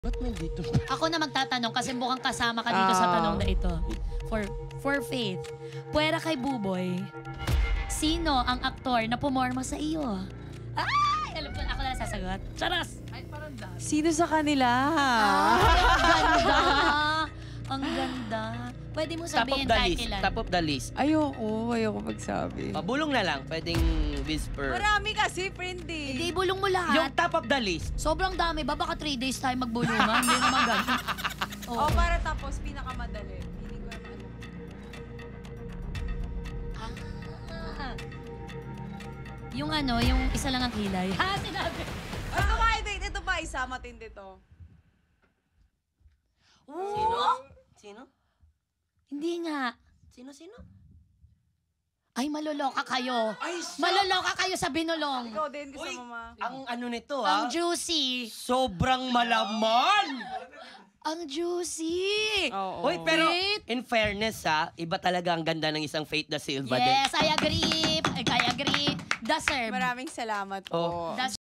Ba't nandito? Ako na magtatanong kasi mukhang kasama ka dito sa tanong na ito. For Faith, puwera kay Buboy, sino ang aktor na pumorma sa iyo? Ay! Alam ko na, ako na lang sasagot. Charas! Ay, parang dami. Sino sa kanila? Ang ganda! Ang ganda. Pwede mo sabihin titulan. Top of the list. Ayoko magsabi. Pabulong na lang, pwedeng whisper. Marami kasi, friendly. Hindi, bulong mo lahat. Yung top of the list. Sobrang dami ba? Baka 3 days tayo magbulungan. Hindi naman ganun. O, para tapos, pinakamadali. Hindi ko naman. Yung yung isa lang ang kilay. Ha, sinabi. Ito ba, ito pa isa, matindi to. Sino? Hindi nga. Sino? Ay, maloloka kayo. Ay, Maloloka kayo sa binulong. Ikaw din, kasama ma. Ang ano nito, Ang juicy. Sobrang malaman! Ang juicy. Oo. Uy, pero Faith? in fairness iba talaga ang ganda ng isang Faith da Silva din. Yes, I agree. I agree. Deserve. Maraming salamat po. Oh. Deserve.